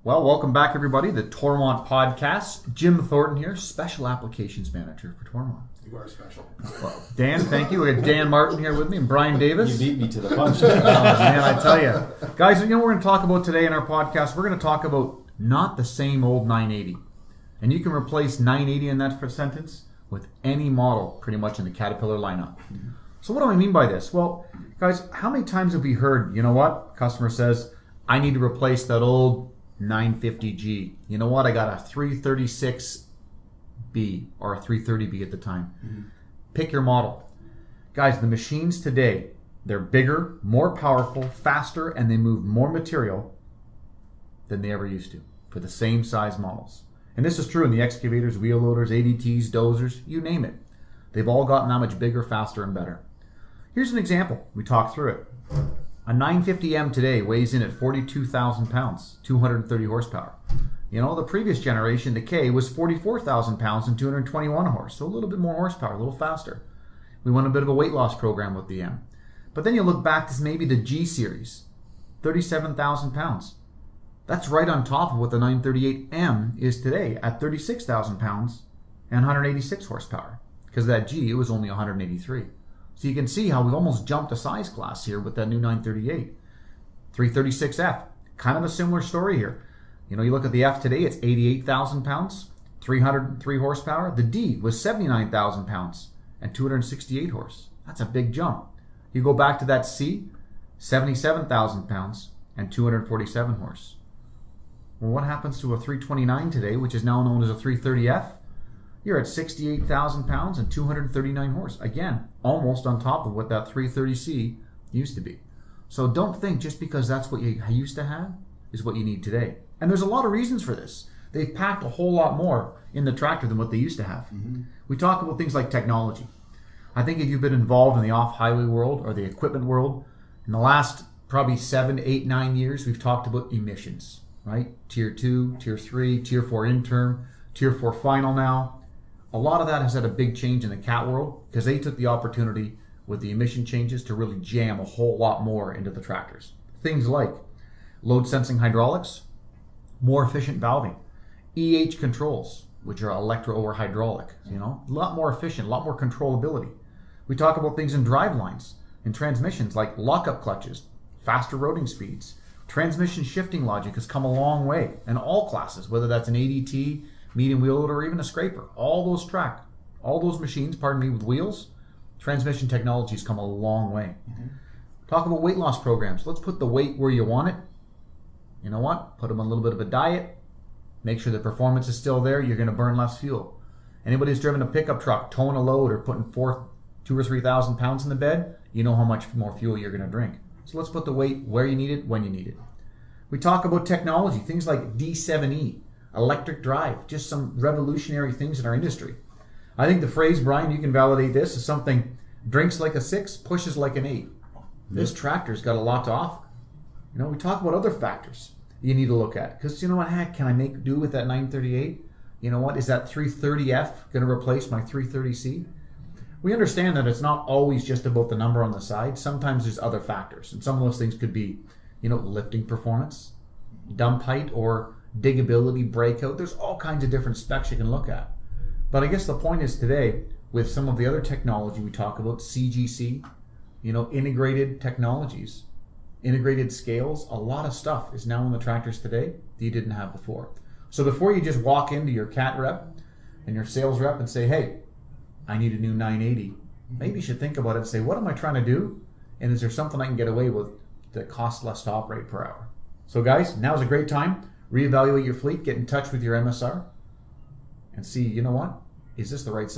Well, welcome back, everybody, to the Toromont podcast. Jim Thornton here, Special Applications Manager for Toromont. You are special. Well, Dan, thank you. We got Dan Martin here with me and Brian Davis. You beat me to the punch. Oh, man, I tell you. Guys, you know what we're going to talk about today in our podcast? We're going to talk about not the same old 980. And you can replace 980 in that sentence with any model pretty much in the Caterpillar lineup. So what do I mean by this? Well, guys, how many times have we heard, you know what? Customer says, I need to replace that old 950G. You know what? I got a 336B or a 330B at the time. Pick your model. Guys, the machines today, they're bigger, more powerful, faster, and they move more material than they ever used to for the same size models. And this is true in the excavators, wheel loaders, ADTs, dozers, you name it. They've all gotten that much bigger, faster, and better. Here's an example. We talked through it. A 950M today weighs in at 42,000 pounds, 230 horsepower. You know, the previous generation, the K, was 44,000 pounds and 221 horse, so a little bit more horsepower, a little faster. We went a bit of a weight loss program with the M. But then you look back to maybe the G series, 37,000 pounds. That's right on top of what the 938M is today at 36,000 pounds and 186 horsepower. Because that G, it was only 183. So you can see how we've almost jumped a size class here with that new 938. 336F, kind of a similar story here. You know, you look at the F today, it's 88,000 pounds, 303 horsepower. The D was 79,000 pounds and 268 horse. That's a big jump. You go back to that C, 77,000 pounds and 247 horse. Well, what happens to a 329 today, which is now known as a 330F? You're at 68,000 pounds and 239 horse. Again, almost on top of what that 330C used to be. So don't think just because that's what you used to have is what you need today. And there's a lot of reasons for this. They've packed a whole lot more in the tractor than what they used to have. We talk about things like technology. I think if you've been involved in the off-highway world or the equipment world, in the last probably 7, 8, 9 years, we've talked about emissions, right? Tier 2, Tier 3, Tier 4 interim, Tier 4 final now. A lot of that has had a big change in the CAT world because they took the opportunity with the emission changes to really jam a whole lot more into the tractors. Things like load sensing hydraulics, more efficient valving, EH controls, which are electro or hydraulic, you know, a lot more efficient, a lot more controllability. We talk about things in drive lines, in transmissions like lockup clutches, faster rotating speeds, transmission shifting logic has come a long way in all classes, whether that's an ADT, medium wheel loader, or even a scraper. All those machines, pardon me, with wheels, transmission technology's come a long way. Talk about weight loss programs. Let's put the weight where you want it. You know what? Put them on a little bit of a diet. Make sure the performance is still there. You're going to burn less fuel. Anybody who's driven a pickup truck, towing a load, or putting 2,000 or 3,000 pounds in the bed, you know how much more fuel you're going to drink. So let's put the weight where you need it, when you need it. We talk about technology, things like D7E, electric drive, just some revolutionary things in our industry. I think the phrase, Brian, you can validate this, is something drinks like a 6, pushes like an 8. This tractor's got a lot to offer. You know, we talk about other factors you need to look at. Because you know what, heck, can I make do with that 938? You know what, is that 330F going to replace my 330C? We understand that it's not always just about the number on the side. Sometimes there's other factors. And some of those things could be, you know, lifting performance, dump height, or diggability, breakout. There's all kinds of different specs you can look at. But I guess the point is today, with some of the other technology we talk about, CGC, you know, integrated technologies, integrated scales, a lot of stuff is now in the tractors today that you didn't have before. So before you just walk into your CAT rep and your sales rep and say, hey, I need a new 980, maybe you should think about it and say, what am I trying to do? And is there something I can get away with that costs less to operate per hour? So guys, now's a great time. Reevaluate your fleet, get in touch with your MSR, and see, you know what, is this the right size?